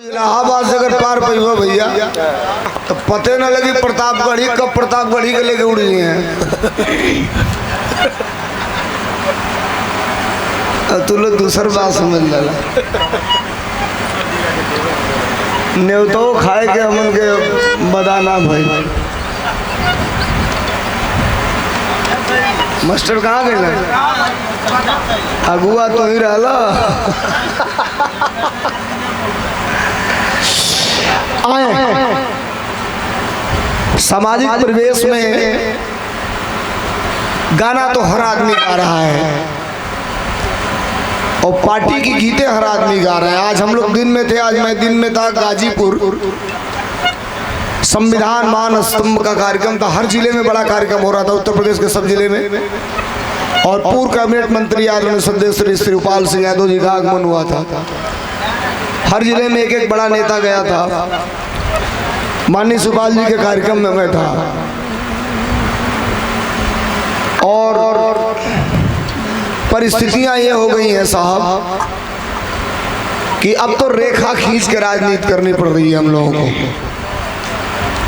इलाहाबाद से अगर पार पैबा भैया तो पते न लगी प्रतापगढ़ी कब प्रतापगढ़ी के लेके उड़ गई हैं। तू लोग दूसर बात समझ ला न्योतो खाए के हमन के बदाना भाई। मास्टर कहाँ गए ना अगुआ तो ही रहा। सामाजिक परिवेश में गाना तो हर आदमी गा रहा है और पार्टी की गीतें हर आदमी गा रहा है। आज हम लोग दिन में थे, आज मैं दिन में था गाजीपुर, संविधान मान स्तंभ का कार्यक्रम था। हर जिले में बड़ा कार्यक्रम हो रहा था, उत्तर प्रदेश के सब जिले में। और पूर्व कैबिनेट मंत्री आदरणीय सदस्य श्री शिवपाल सिंह यादव जी का आगमन हुआ था। हर जिले में एक एक बड़ा नेता गया था। माननीय शिवपाल जी के कार्यक्रम में मैं था और परिस्थितियां ये हो गई हैं साहब कि अब तो रेखा खींच के राजनीति करनी पड़ रही है हम लोगों को।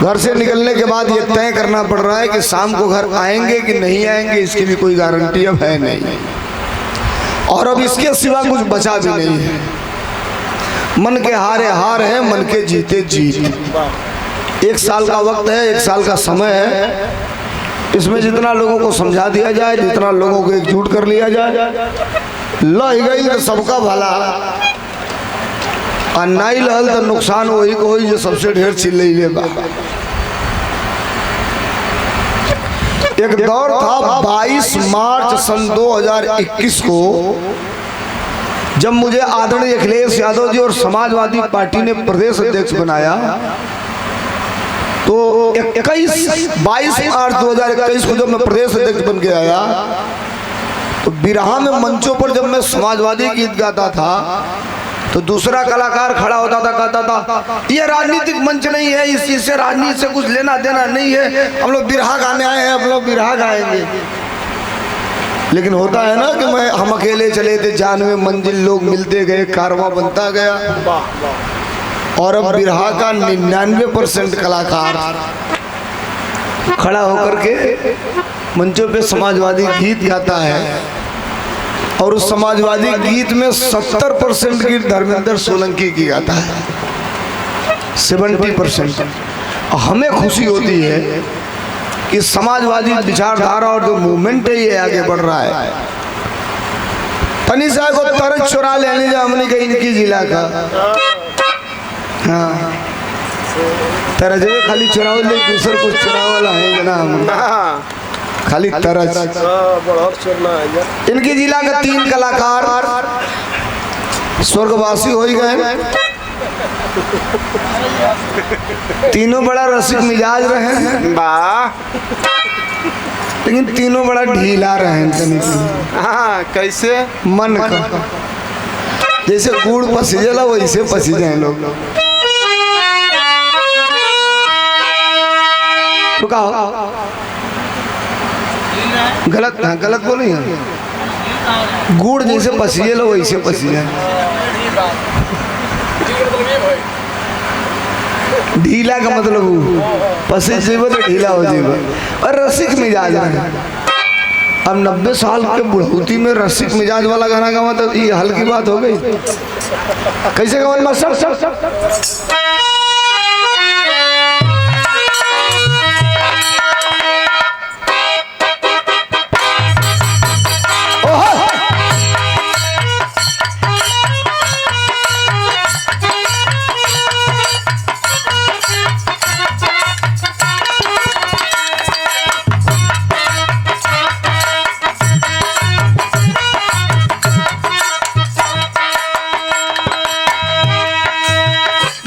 घर से निकलने के बाद ये तय करना पड़ रहा है कि शाम को घर आएंगे कि नहीं आएंगे, इसकी भी कोई गारंटी अब है नहीं। और अब इसके सिवा कुछ बचा भी नहीं है। मन के हारे हार है, मन के जीते जीत। एक साल का वक्त है, एक साल का समय है। इसमें जितना लोगों को समझा दिया जाए, जितना लोगों को एकजुट कर लिया जाए, लह गई तो सबका भला और नहीं लहल तो नुकसान वही को जो सबसे ढेर चिल्ले। एक दौर था 22 मार्च सन 2021 को जब मुझे आदरणीय अखिलेश यादव जी और समाजवादी पार्टी ने प्रदेश अध्यक्ष बनाया। तो 22 मार्च 2021 को जब मैं प्रदेश अध्यक्ष बन के आया तो बिरहा में मंचों पर जब मैं समाजवादी गीत गाता था तो दूसरा कलाकार खड़ा होता था, कहता था ये राजनीतिक मंच नहीं है, इस चीज से राजनीति से कुछ लेना देना नहीं है, हम लोग बिरहा गाने आए हैं, हम लोग बिरहा गाएंगे। लेकिन होता है ना कि हम अकेले चले थे, 92 मंजिल लोग मिलते गए, कारवां बनता गया। और अब बिरहा का 99% कलाकार खड़ा होकर के मंचों पे समाजवादी गीत गाता है और उस समाजवादी गीत में 70% गीत धर्मेंद्र सोलंकी की गाता है, 70%। हमें खुशी होती है कि समाजवादी विचारधारा और जो मूवमेंट है ये आगे बढ़ रहा है। तनिषा को तरज चुरा लेने जा हमने कहा इनकी जिला का, हाँ तरज खाली चुराव ले, दूसर कुछ चुराव वाला है ना, खाली तरज। इनकी जिला का 3 कलाकार स्वर्गवासी हो ही गए। तीनों बड़ा रसिक मिजाज रहे हैं, लेकिन तीनों बड़ा ढीला रहे हैं। हाँ, कैसे मन का जैसे गुड़ पसीजला वैसे पसीजे लोग। गलत, हाँ गलत बोले हैं। गुड़ जैसे पसीजे लो वैसे पसीजे। ढीला का मतलब पसीज जीवो तो ढीला हो जीवो। और रसिक मिजाज है। अब 90 साल के बुढ़ौती में रसिक मिजाज वाला गाना गावा तो ये हल्की बात हो गई। कैसे गावन मास्टर?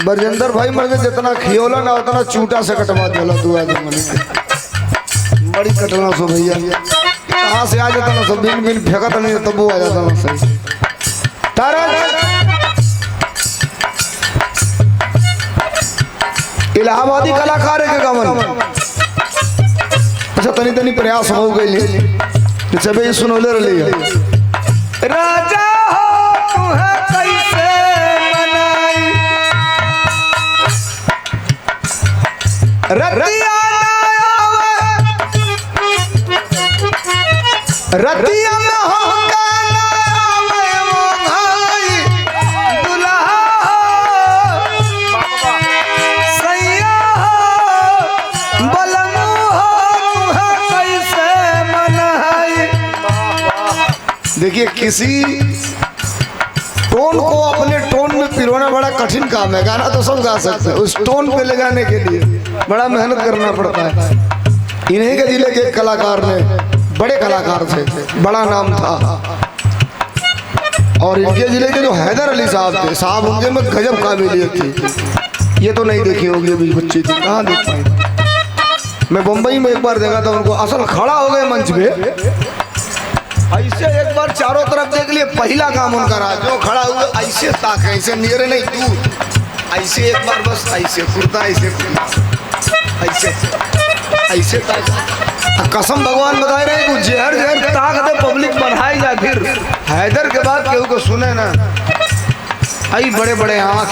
बरजिंदर भाई मर्द जितना खियोला ना उतना चूटा से कटवा दिया तू आज बड़ी कटना सो भैया। कहाँ से आ जाता ना सब बिन बिन फेंकता नहीं तब वो आ जाता ना सही। इलाहाबादी कलाकार है के गवन। अच्छा तनी तनी प्रयास हो गई सबे सुनौले रही राजा हो तू है कैसे मनाई रतिया रतिया में हो देखिए किसी टोन को अपने टोन में पिरोना बड़ा कठिन काम है। गाना तो सब गा सकते हैं, उस टोन पे ले जाने के लिए बड़ा मेहनत करना पड़ता है। इन्हीं के जिले के एक कलाकार ने, बड़े कलाकार थे, बड़ा नाम था, और इनके जिले के जो हैदर अली साहब थे, साहब उनके में गजब काबिलियत थी। ये तो नहीं देखी होगी अभी बच्ची थी, कहाँ देख पाए। मैं बम्बई में एक बार देखा था उनको, असल खड़ा हो गए मंच पे, ऐसे एक बार चारों तरफ देख लिए। पहला काम उनका रहा, जो खड़ा हुआ ऐसे ताक, ऐसे नियरे नहीं दूर, ऐसे एक बार बस ऐसे कुर्ता, ऐसे ऐसे ऐसे ताक। कसम भगवान बता रहे हैं, जहर जहर ताक दे पब्लिक बढ़ाई जा। फिर हैदर के बाद केहू को सुने ना, आई बड़े बड़े आँख,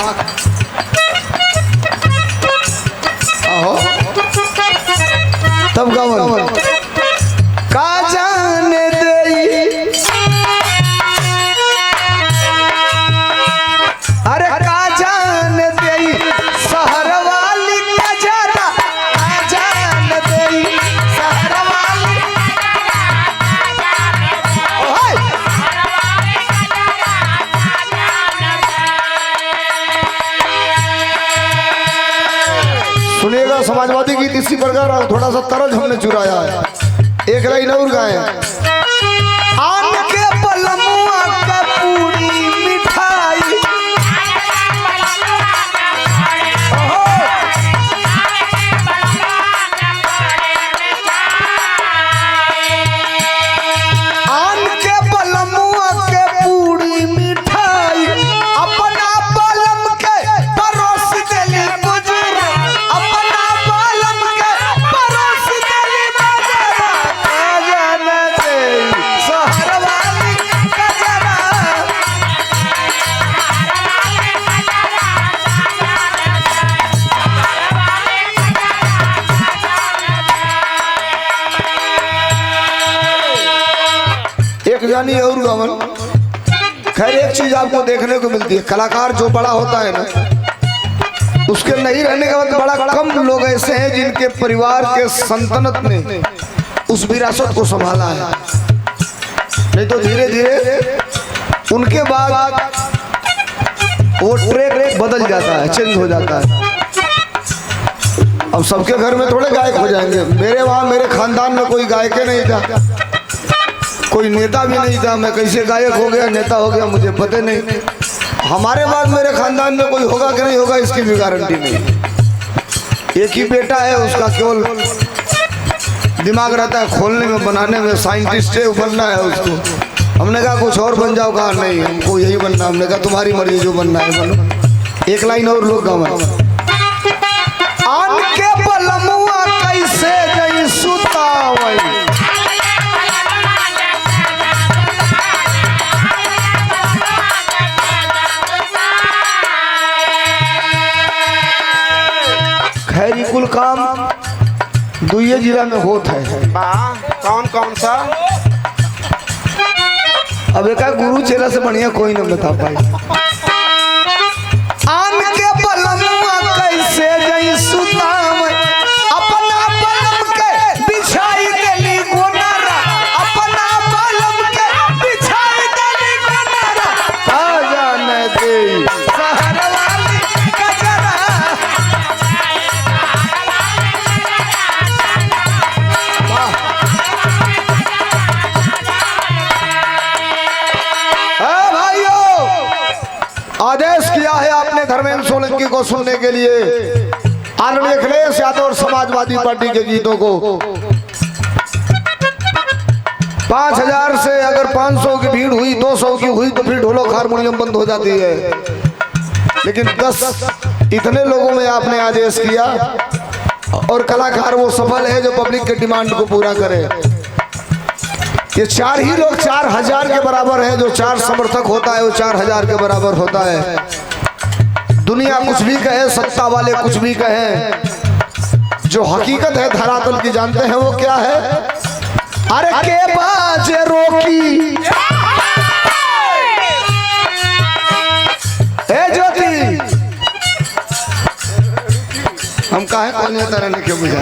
आहो तब गवन का जाने अरे का जान दे शहर वाली नजरा, का जान दे शहर वाली सुनिएगा। समाजवादी गीत इसी प्रकार थोड़ा सा तरज हमने चुराया है। एक लाइन और गाए, आन के पलमुआ का पूरी मिठाई, जानी और गवन। खैर एक चीज आपको देखने को मिलती है, कलाकार जो बड़ा होता है ना, उसके नहीं रहने के बाद बड़ा कम लोग ऐसे हैं जिनके परिवार के संतनत ने उस विरासत को संभाला है। नहीं तो धीरे धीरे उनके बाद वो ट्रैक बदल जाता है, चेंज हो जाता है। अब सबके घर में थोड़े गायक हो जाएंगे। मेरे वहाँ मेरे खानदान में कोई गायक नहीं था, कोई नेता भी नहीं था। मैं कैसे गायक हो गया, नेता हो गया, मुझे पता नहीं। हमारे बाद मेरे खानदान में कोई होगा कि नहीं होगा इसकी भी गारंटी नहीं। एक ही बेटा है, उसका केवल दिमाग रहता है खोलने में, बनाने में, साइंटिस्ट है, बनना है उसको। हमने कहा कुछ और बन जाओ, कहा नहीं हमको यही बनना। हमने कहा तुम्हारी मर्जी, जो बनना है बनो। एक लाइन और लोग गावन, आन के पलमुआ कैसे गई सुतावई, खैरी कुल काम दुइये जिला में होता है। कौन कौन सा? अब एक गुरु चेला से बढ़िया कोई नहीं बता पाई। आन के पलमुआ कैसे गई सुतावई, अपना पलम के बिछाई देली गोनारा, अपना पलम के बिछाई देली गोनारा, का जाने दे शहर वाली कजरा। आदेश किया है आपने धर्मेंद्र सोलंकी को सुनने के लिए, आदरणीय अखिलेश यादव और समाजवादी पार्टी के गीतों को। 5000 से अगर 500 की भीड़ हुई, 200 की हुई तो फिर ढोलक हारमोनियम बंद हो जाती है। लेकिन 10 इतने लोगों में आपने आदेश किया, और कलाकार वो सफल है जो पब्लिक के डिमांड को पूरा करे। ये 4 ही लोग 4000 के बराबर है। जो 4 समर्थक होता है वो 4000 के बराबर होता है। दुनिया कुछ भी कहे, सत्ता वाले कुछ भी कहे, जो हकीकत है धरातल की जानते हैं वो क्या है? अरे के बाजे रोकी ए ज्योति, हम कहा है कौन है तरह ने क्यों बुझा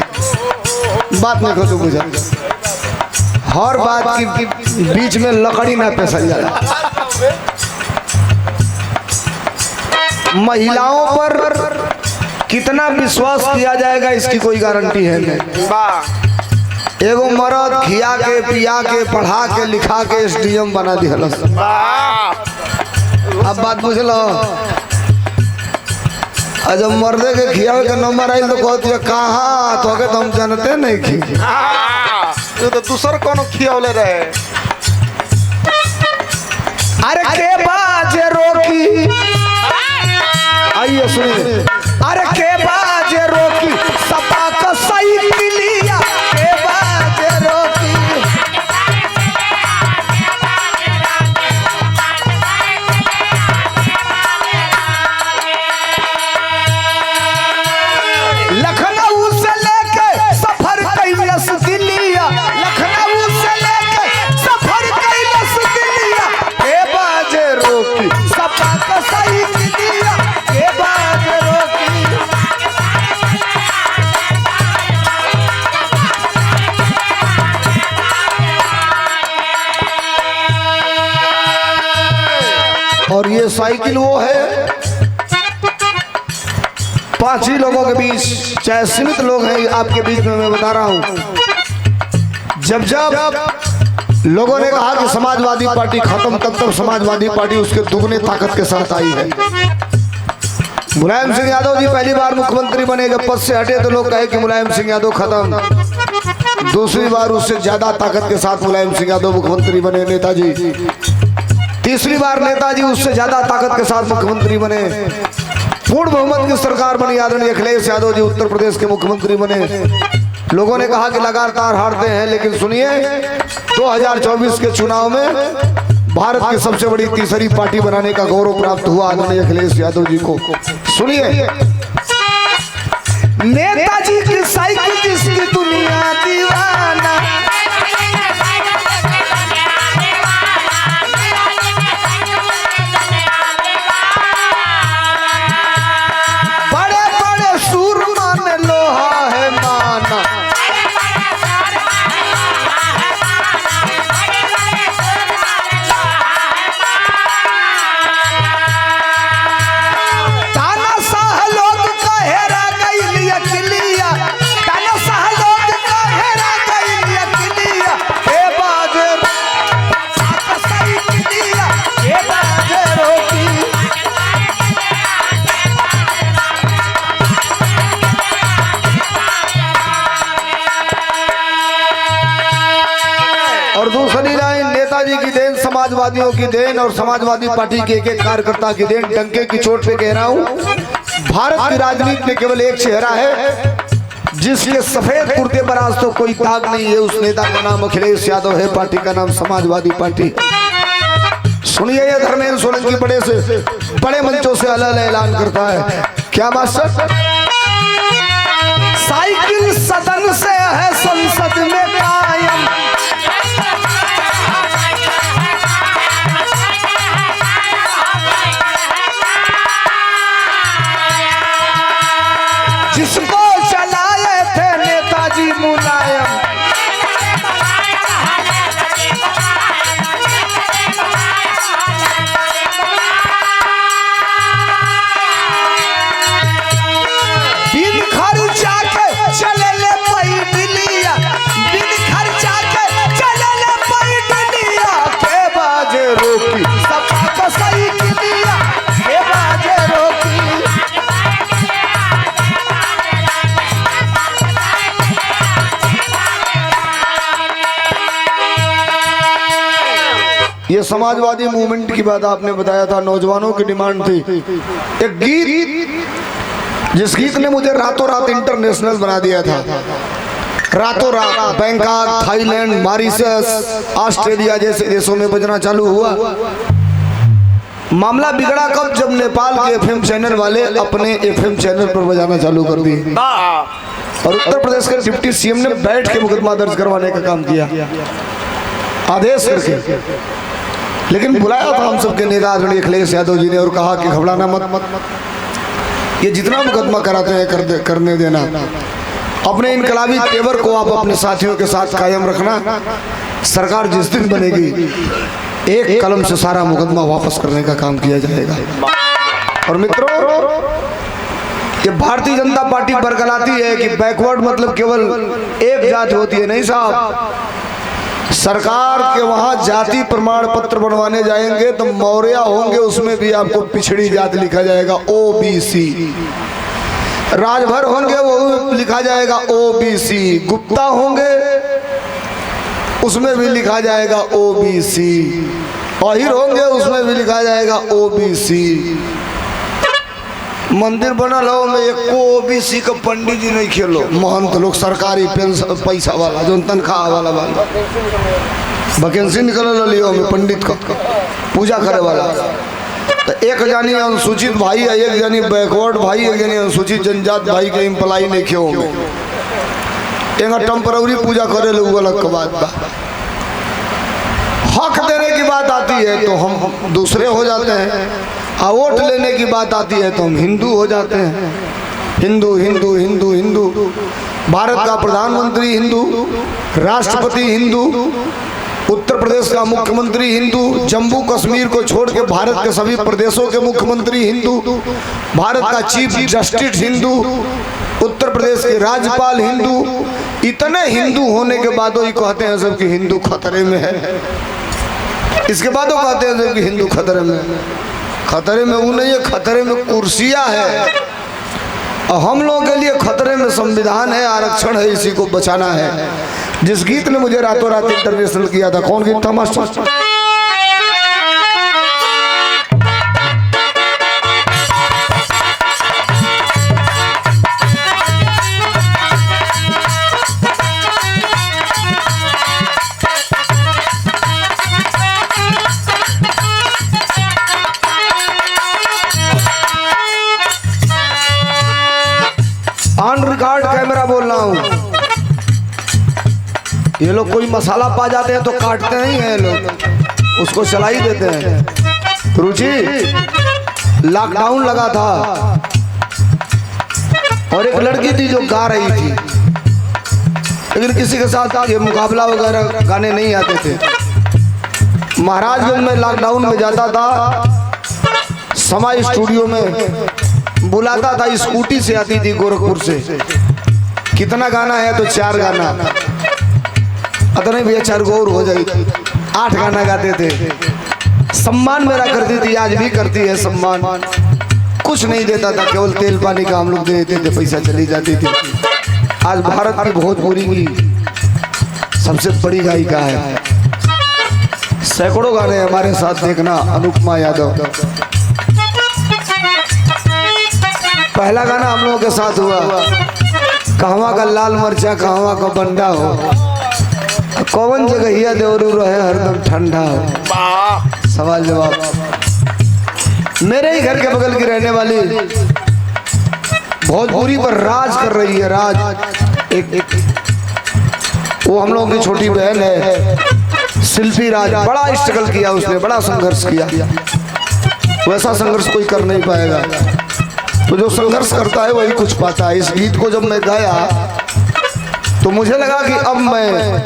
बात नहीं को तो बुझा हर बात की बीच में लकड़ी ना पेसल जाए। महिलाओं पर कितना विश्वास किया जाएगा इसकी कोई गारंटी है नहीं। एगो मर्द खिया के पिया के पढ़ा के लिखा के SDM बना दिया। अब बात पूछ लो, जब मर्दे के खियावे के नंबर आई तो कहती है कहाँ तो के तुम जानते नहीं कि तो दूसर कौन खियावले रहे। अरे के बाजे रोकी, आइए सुनिए। अरे के बाजे रोकी सपा का सही लिया, के बाजे रोकी लखनऊ से लेके सफर कैलस दिलिया, लखनऊ से लेके सफर कैलस दिलिया, के बाजे रोकी सपा का सही लिया, के बाजे रोकी। और ये साइकिल वो है 5 ही लोगों के बीच, चाहे सीमित लोग हैं आपके बीच में मैं बता रहा हूं, जब जब लोगों ने कहा कि समाजवादी पार्टी खत्म तब तब समाजवादी पार्टी उसके दुगने ताकत के साथ आई है। मुलायम सिंह यादव जी पहली बार मुख्यमंत्री बने, जब पद से हटे तो लोग कहे कि मुलायम सिंह यादव खत्म। दूसरी बार उससे ज्यादा ताकत के साथ मुलायम सिंह यादव मुख्यमंत्री बने नेताजी। तीसरी बार नेताजी उससे ज्यादा ताकत के साथ मुख्यमंत्री बने। पूर्ण बहुमत की सरकार बनी, आदरणीय अखिलेश यादव जी उत्तर प्रदेश के मुख्यमंत्री बने। लोगों ने कहा कि लगातार हारते हैं, लेकिन सुनिए 2024 के चुनाव में भारत की सबसे बड़ी तीसरी पार्टी बनाने का गौरव प्राप्त हुआ आदरणीय अखिलेश यादव जी को। सुनिए, नेताजी की साइकिल जिसकी दुनिया दीवाना, बड़े बड़े सूरमा ने लोहा है माना, ताना शाह लोग कहेरा गइलिया किलिया, ताना शाह लोग कहेरा गइलिया किलिया, के बाजे साका सही किलिया, के बाजे रोकी। और दूसरी लाइन, नेताजी की देन, समाजवादियों की देन और समाजवादी पार्टी के एक एक कार्यकर्ता की देन। डंके की चोट पे कह रहा हूं, भारत की राजनीति में केवल एक चेहरा है जिसके सफेद कुर्ते पर आज तो कोई दाग नहीं है। उस नेता का नाम अखिलेश यादव है, पार्टी का नाम समाजवादी पार्टी। सुनिए, ये धर्मेंद्र सोलंकी बड़े से बड़े मंचों से अलग ऐलान करता है। क्या बात सर? साइकिल सदन से है संसद में कायम, जिसको चलाए थे नेताजी मुलायम। बिन खर्चा के चले ले पैदलिया, बिन खर्चा के चले ले पैदलिया, के बाजे रोकी सपा का सही किलिया, के बाजे रोकी। ये समाजवादी मूवमेंट की बात आपने बताया था, नौजवानों की डिमांड थी एक गीत, जिस गीत ने मुझे रातों रात इंटरनेशनल बना दिया था। रातों रात बैंकॉक, थाईलैंड, मॉरिशस, ऑस्ट्रेलिया जैसे देशों में बजना चालू हुआ। मामला बिगड़ा कब, जब नेपाल के एफएम चैनल वाले अपने एफएम चैनल पर बजाना चालू कर दिए और उत्तर प्रदेश के डिप्टी सीएम ने बैठ के मुकदमा दर्ज करवाने का काम किया आदेश करके। लेकिन बुलाया था हम सबके नेता आदरणीय अखिलेश यादव जी ने और कहा कि घबराना मत, ये जितना मुकदमा कराते हैं करने देना, अपने इनकलाबी तेवर को आप अपने साथियों के साथ कायम रखना। सरकार जिस दिन बनेगी एक कलम से सारा मुकदमा वापस करने का काम किया जाएगा। और मित्रों, ये भारतीय जनता पार्टी बरकराती है कि बैकवर्ड मतलब केवल एक जाति होती है, नहीं साहब। सरकार के वहां जाति प्रमाण पत्र बनवाने जाएंगे तो मौर्य होंगे, उसमें भी आपको पिछड़ी जाति लिखा जाएगा ओबीसी। राजभर होंगे वो लिखा जाएगा ओबीसी। गुप्ता होंगे उसमें भी लिखा जाएगा ओबीसी। अहिर होंगे उसमें भी लिखा जाएगा ओबीसी। मंदिर बनल हो में एक ओबीसी का पंडित जी नहीं खेलो, महंत लोग सरकारी पेंशन पैसा वाला जो तनख्वाह वाला वैकेंसी निकल लियो में पंडित का पूजा करे वाला। तो एक जानी अनुसूचित भाई है, एक जानी बैकवर्ड भाई, एक जानी अनुसूचित जनजात भाई के इम्प्लाई नहीं खेो में एक टेम्पररी पूजा करे लोग अलग बात बा। हक देने की बात आती है तो हम दूसरे हो जाते हैं, और वोट लेने की बात आती है तो हम हिंदू हो जाते हैं। हिंदू हिंदू हिंदू हिंदू, भारत का प्रधानमंत्री हिंदू, राष्ट्रपति हिंदू, उत्तर प्रदेश का मुख्यमंत्री हिंदू, जम्मू कश्मीर को छोड़ के भारत के सभी प्रदेशों के मुख्यमंत्री हिंदू, भारत का चीफ जस्टिस हिंदू, उत्तर प्रदेश के राज्यपाल हिंदू। इतने हिंदू होने के बाद ही कहते हैं सब कि हिंदू खतरे में है। इसके बाद वो कहते हैं सब कि हिंदू खतरे में है। खतरे में वो नहीं है, खतरे में कुर्सियां है। और हम लोगों के लिए खतरे में संविधान है, आरक्षण है, इसी को बचाना है। जिस गीत ने मुझे रातों रात इंटरनेशनल किया था, कौन गीत था मास्टर? ऑन रिकॉर्ड कैमरा बोल रहा हूँ। ये लोग कोई मसाला पा जाते हैं तो काटते नहीं हैं, लोग उसको चला ही देते हैं। रुचि, लॉकडाउन लगा था और एक लड़की थी जो गा रही थी, लेकिन किसी के साथ ये मुकाबला वगैरह गाने नहीं आते थे। महाराजगंज में लॉकडाउन में जाता था, समा स्टूडियो में बुलाता था, स्कूटी से आती थी गोरखपुर से। कितना गाना है तो 4 गाना, अतः नहीं भैया 4 गौर हो जाए, 8 गाना गाते थे। सम्मान मेरा करती थी, आज भी करती है सम्मान। कुछ नहीं देता था, केवल तेल पानी का हम लोग दे देते थे, पैसा चली जाती थी। आज भारत की भोजपुरी की सबसे बड़ी गायिका है। सैकड़ों गाने हमारे साथ देखना, अनुपमा यादव। पहला गाना हम लोगों के साथ हुआ, कहवा का लाल मरचा कहवा का बंडा हो, कौन जगहिया देवरू रहे हरदम ठंडा हो। सवाल जवाब। मेरे ही घर के बगल की रहने वाली भोजपुरी पर राज कर रही है, राज। एक वो हम लोगों की छोटी बहन है शिल्पी राज। बड़ा स्ट्रगल किया उसने, बड़ा संघर्ष किया। वैसा संघर्ष कोई कर नहीं पाएगा, तो जो संघर्ष करता है वही कुछ पाता है। इस गीत को जब मैं गाया तो मुझे लगा कि अब मैं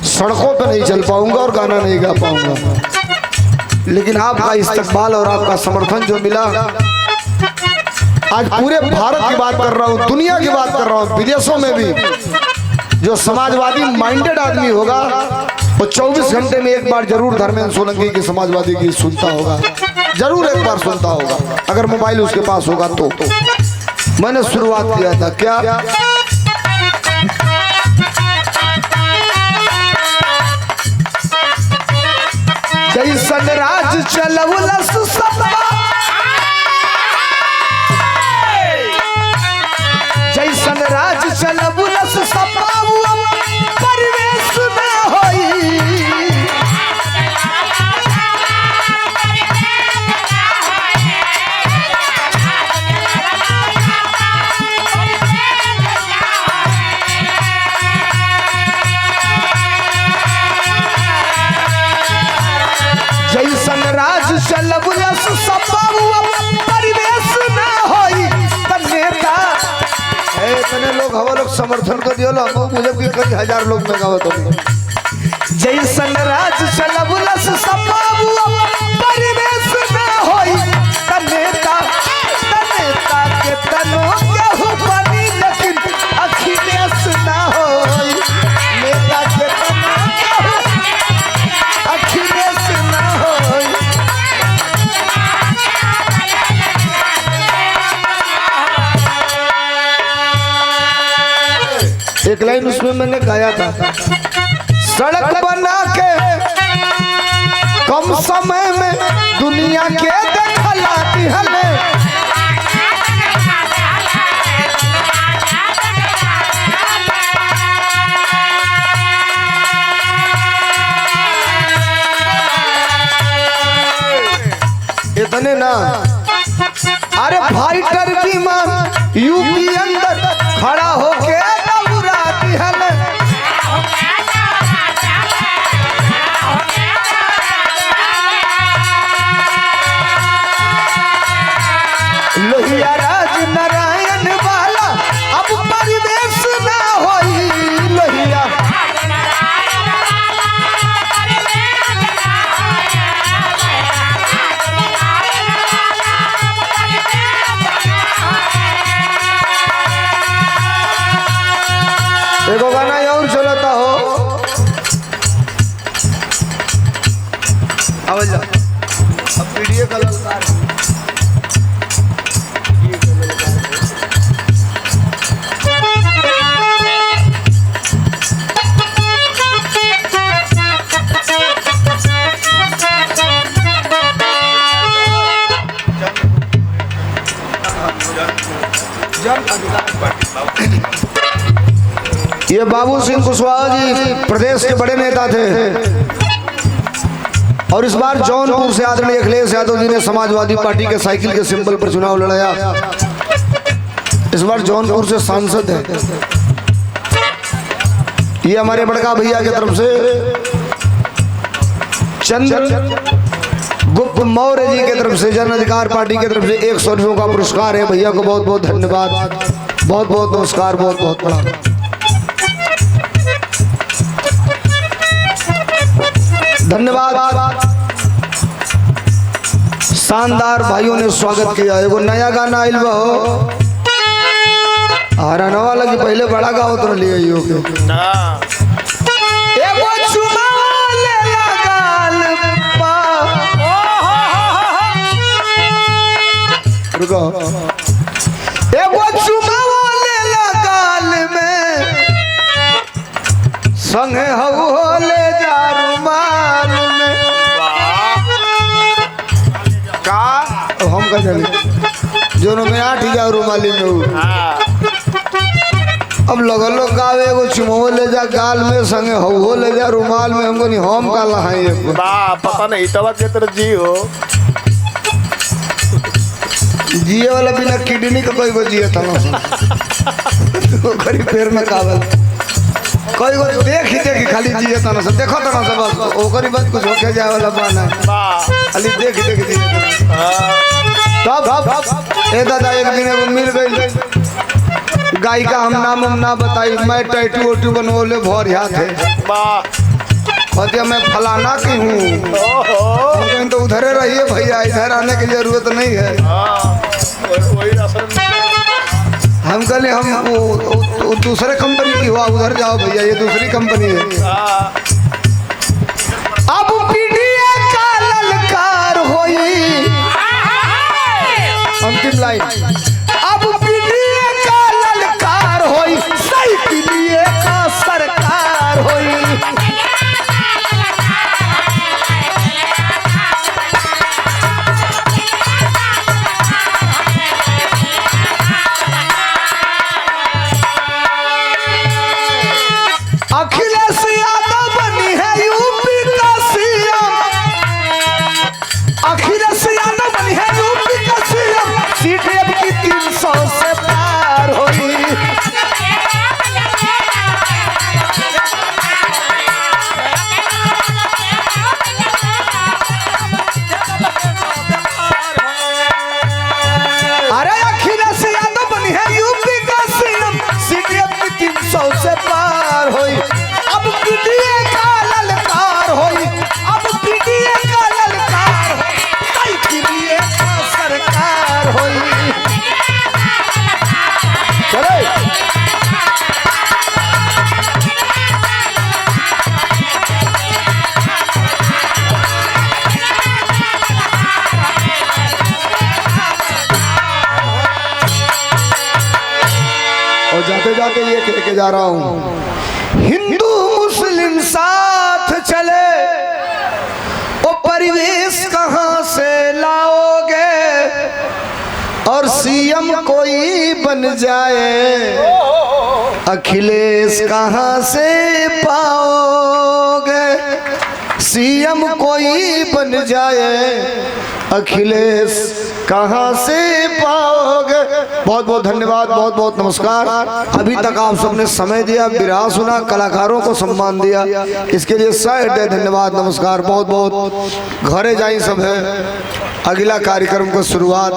सड़कों पे नहीं चल पाऊंगा और गाना नहीं गा पाऊंगा, लेकिन आपका इस्तकबाल और आपका समर्थन जो मिला, आज पूरे भारत की बात कर रहा हूँ, दुनिया की बात कर रहा हूँ, विदेशों में भी जो समाजवादी माइंडेड आदमी होगा वो 24 घंटे में एक बार जरूर धर्मेंद्र सोलंकी की समाजवादी की सुनता होगा, जरूर एक बार सुनता होगा, अगर मोबाइल उसके पास होगा तो। मैंने शुरुआत किया था क्या, जैसन राज चलवलस सपा, जैसन राज चलवलस सपा परिवेश में होई। हवा लोग समर्थन कर दियो मुझे भी कई हजार लोग में गावत हो जैसन राज चलबुलस सपाबू परिवेश में होई तनेता के तनो केहू बनी लेकिन अखिलेश ना होई नेता के तनो केहू अखिलेश ना होई। एक लाइन उसमें मैंने गाया था, सड़क बना के कम समय में दुनिया के देखला दिहले इतने ना, अरे फाइटर विमान यूपी अंदर खड़ा होके दौड़ा दिहले लोहिया राज नारायण वाला अब परिवेश ना होई लोहिया एगो गाना और चलता हो आवाज अब पीडीए कलाकार ये बाबू सिंह कुशवाहा जी प्रदेश के बड़े नेता थे और इस बार जौनपुर से आदरणीय अखिलेश यादव जी ने समाजवादी पार्टी के साइकिल के सिंबल पर चुनाव लड़ाया। इस बार जौनपुर से सांसद है। ये हमारे बड़का भैया की तरफ से चंद्रगुप्त मौर्य जी की तरफ से जन अधिकार पार्टी की तरफ से 100 रुपयों का पुरस्कार है। भैया को बहुत बहुत धन्यवाद, बहुत बहुत नमस्कार, बहुत बहुत प्रणाम। धन्यवाद। शानदार भाइयों ने स्वागत किया। एगो नया गाना आइल बा हो हराना वाला की पहले बड़ा गाओ तो लिए एगो चुमा ले गाल पा रुको एगो चुमा ले गाल में संगे हो ले जा रुमाल में का हम का चले जो में 8000 रुमाली में अब लगल लोग गावे एगो चुमो ले जा गाल में संगे हो ले जा रुमाल में हमको नहीं हम का लहाई वाह पता नहीं तब के तरह जी हो जिए वाला बिना किडनी का कोई को जिए था गरीब पैर में कावल कोई को देखी खाली जिए तना से देखो तना से बस ओकरी बात कुछ होके जाए वाला बना खाली देखी जिए तब ए दादा एक दिन एगो मिल गई गायिका हम नाम ना बताई मैं टैटू वैटू बनवले भर हाथ है कहते मैं फलाना की हूँ तो उधरे रहिए भैया इधर आने की जरूरत नहीं है। हम कहले हम दूसरे कंपनी की हुआ उधर जाओ भैया ये दूसरी कंपनी है। अब पीडीए का ललकार होई अंतिम लाइन अब पीडीए का ललकार होई साइकिलिए का सरकार होई अखिलेश यादव बनी है यूपी का सीएम अखिलेश यादव बनी है यूपी का सीएम सीट अब की और जाते जाते ये कह के जा रहा हूं, हिंदू मुस्लिम साथ चले, वो परिवेश कहां से लाओगे, और सीएम कोई बन जाए, अखिलेश कहां से पाओगे, सीएम कोई बन जाए, अखिलेश कहां से पाओगे। बहुत बहुत धन्यवाद, बहुत बहुत नमस्कार। अभी तक आप सबने समय दिया, विरहा सुना, कलाकारों को सम्मान दिया, इसके लिए सही धन्यवाद, नमस्कार। बहुत बहुत घरे जाई सब है, अगला कार्यक्रम को शुरुआत